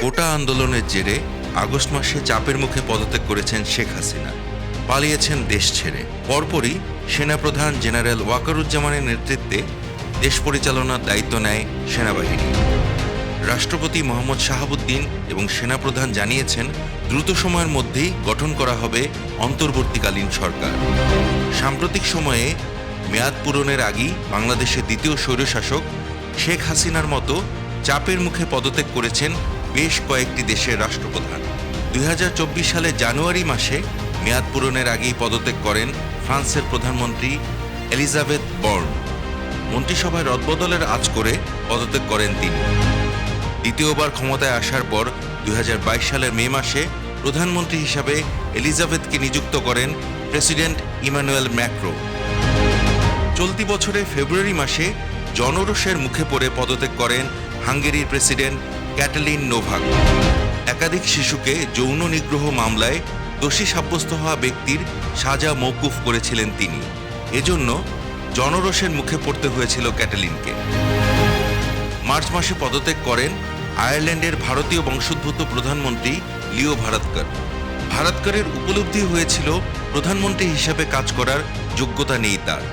কোটা আন্দোলনের জেরে আগস্ট মাসে চাপের মুখে পদত্যাগ করেছেন শেখ হাসিনা, পালিয়েছেন দেশ ছেড়ে। পরপরই সেনাপ্রধান জেনারেল ওয়াকারুজ্জামানের নেতৃত্বে দেশ পরিচালনার দায়িত্ব নেয় সেনাবাহিনী। রাষ্ট্রপতি মোহাম্মদ শাহাবুদ্দিন এবং সেনাপ্রধান জানিয়েছেন দ্রুত সময়ের মধ্যেই গঠন করা হবে অন্তর্বর্তীকালীন সরকার। সাম্প্রতিক সময়ে মেয়াদ পূরণের আগেই বাংলাদেশের দ্বিতীয় স্বৈরশাসক শেখ হাসিনার মতো চাপের মুখে পদত্যাগ করেছেন বেশ কয়েকটি দেশের রাষ্ট্রপ্রধান। 2024 সালের জানুয়ারি মাসে মেয়াদ পূরণের আগেই পদত্যাগ করেন ফ্রান্সের প্রধানমন্ত্রী এলিজাবেথ বর্ন। মন্ত্রিসভায় রদবদলের আঁচ করে পদত্যাগ করেন তিনি। দ্বিতীয়বার ক্ষমতায় আসার পর 2022 সালের মে মাসে প্রধানমন্ত্রী হিসাবে এলিজাবেথকে নিযুক্ত করেন প্রেসিডেন্ট ইমানুয়েল ম্যাক্রো। চলতি বছরের ফেব্রুয়ারি মাসে জনরোষের মুখে পড়ে পদত্যাগ করেন হাঙ্গেরির প্রেসিডেন্ট ক্যাটালিন নোভাক। একাধিক শিশুকে যৌন নিগ্রহ মামলায় দোষী সাব্যস্ত হওয়া ব্যক্তির সাজা মওকুফ করেছিলেন তিনি। এজন্য জনরোষের মুখে পড়তে হয়েছিল ক্যাটালিনকে। মার্চ মাসে পদত্যাগ করেন আয়ারল্যান্ডের ভারতীয় বংশোদ্ভূত প্রধানমন্ত্রী লিও ভারাদকর। ভারাদকরের উপলব্ধি হয়েছিল প্রধানমন্ত্রী হিসেবে কাজ করার যোগ্যতা নেই তার।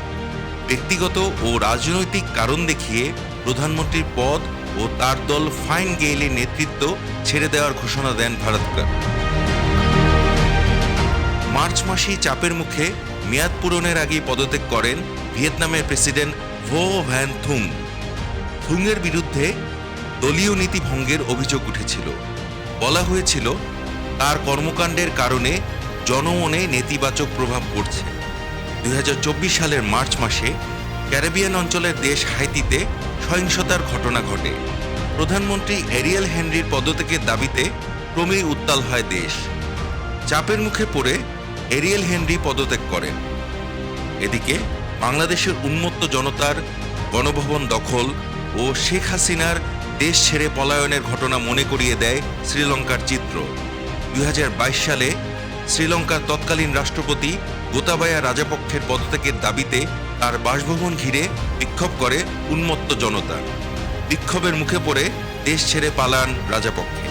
ব্যক্তিগত ও রাজনৈতিক কারণ দেখিয়ে প্রধানমন্ত্রীর পদ ও তার দল ফাইন গেইলের নেতৃত্ব ছেড়ে দেওয়ার ঘোষণা দেন ভারাদকর। মার্চ মাসেই চাপের মুখে মেয়াদ পূরণের আগেই পদত্যাগ করেন ভিয়েতনামের প্রেসিডেন্ট ভো ভ্যান থুং। থুংয়ের বিরুদ্ধে দলীয় নীতি ভঙ্গের অভিযোগ উঠেছিল। বলা হয়েছিল তার কর্মকাণ্ডের কারণে জনমনে নেতিবাচক প্রভাব পড়ছে। 2024 সালের মার্চ মাসে ক্যারিবিয়ান অঞ্চলের দেশ হাইতিতে সহিংসতার ঘটনা ঘটে। প্রধানমন্ত্রী এরিয়েল হেনরির পদত্যাগের দাবিতে ক্রমেই উত্তাল হয় দেশ। চাপের মুখে পড়ে এরিয়েল হেনরি পদত্যাগ করেন। এদিকে বাংলাদেশের উন্মত্ত জনতার গণভবন দখল ও শেখ হাসিনার দেশ ছেড়ে পলায়নের ঘটনা মনে করিয়ে দেয় শ্রীলঙ্কার চিত্র। 2022 সালে শ্রীলঙ্কার তৎকালীন রাষ্ট্রপতি গোতাবায়া রাজাপক্ষের পদত্যাগের দাবিতে তার বাসভবন ঘিরে বিক্ষোভ করে উন্মত্ত জনতা। বিক্ষোভের মুখে পড়ে দেশ ছেড়ে পালান রাজাপক্ষে।